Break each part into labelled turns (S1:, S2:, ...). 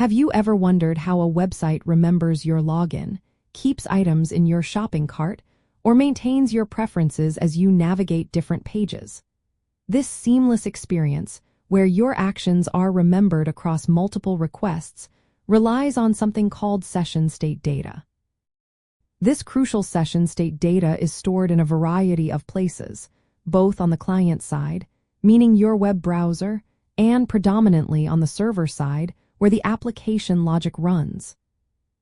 S1: Have you ever wondered how a website remembers your login, keeps items in your shopping cart, or maintains your preferences as you navigate different pages? This seamless experience, where your actions are remembered across multiple requests, relies on something called session state data. This crucial session state data is stored in a variety of places, both on the client side, meaning your web browser, and predominantly on the server side, where the application logic runs.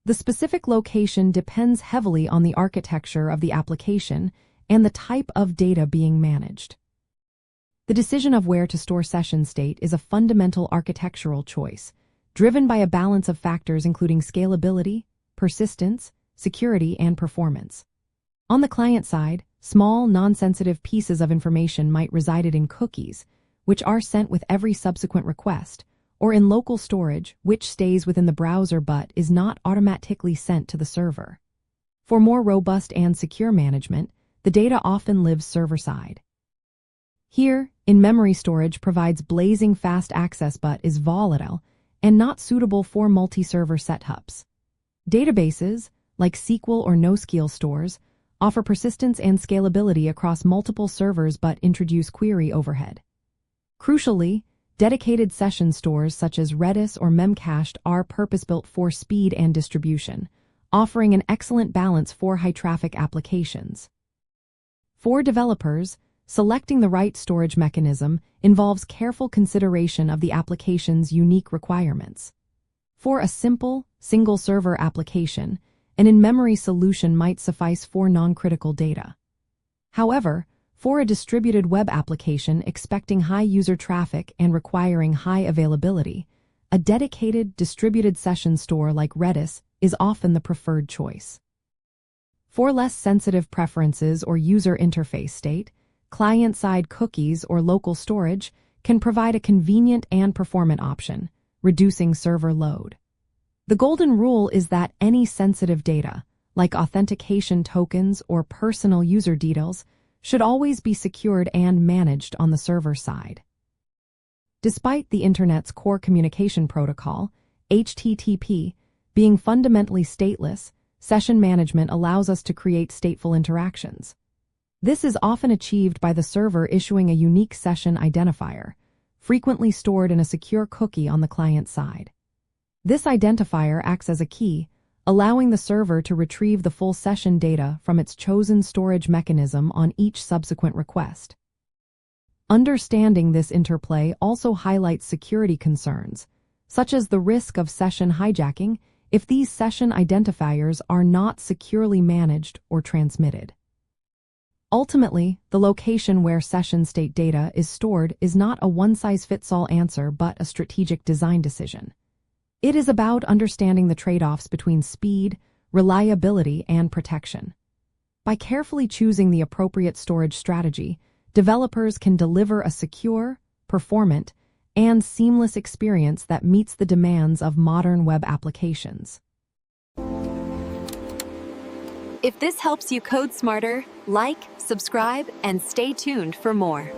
S1: The specific location depends heavily on the architecture of the application and the type of data being managed. The decision of where to store session state is a fundamental architectural choice, driven by a balance of factors including scalability, persistence, security, and performance. On the client side, small, non-sensitive pieces of information might reside in cookies, which are sent with every subsequent request, or in local storage, which stays within the browser but is not automatically sent to the server. For more robust and secure management, the data often lives server-side. Here, in-memory storage provides blazing fast access but is volatile and not suitable for multi-server setups. Databases, like SQL or NoSQL stores, offer persistence and scalability across multiple servers but introduce query overhead. Crucially, dedicated session stores such as Redis or Memcached are purpose-built for speed and distribution, offering an excellent balance for high-traffic applications. For developers, selecting the right storage mechanism involves careful consideration of the application's unique requirements. For a simple, single-server application, an in-memory solution might suffice for non-critical data. However, for a distributed web application expecting high user traffic and requiring high availability, a dedicated distributed session store like Redis is often the preferred choice. For less sensitive preferences or user interface state, client-side cookies or local storage can provide a convenient and performant option, reducing server load. The golden rule is that any sensitive data, like authentication tokens or personal user details, should always be secured and managed on the server side. Despite the Internet's core communication protocol, HTTP, being fundamentally stateless, session management allows us to create stateful interactions. This is often achieved by the server issuing a unique session identifier, frequently stored in a secure cookie on the client side. This identifier acts as a key, allowing the server to retrieve the full session data from its chosen storage mechanism on each subsequent request. Understanding this interplay also highlights security concerns, such as the risk of session hijacking if these session identifiers are not securely managed or transmitted. Ultimately, the location where session state data is stored is not a one-size-fits-all answer but a strategic design decision. It is about understanding the trade-offs between speed, reliability, and protection. By carefully choosing the appropriate storage strategy, developers can deliver a secure, performant, and seamless experience that meets the demands of modern web applications.
S2: If this helps you code smarter, like, subscribe, and stay tuned for more.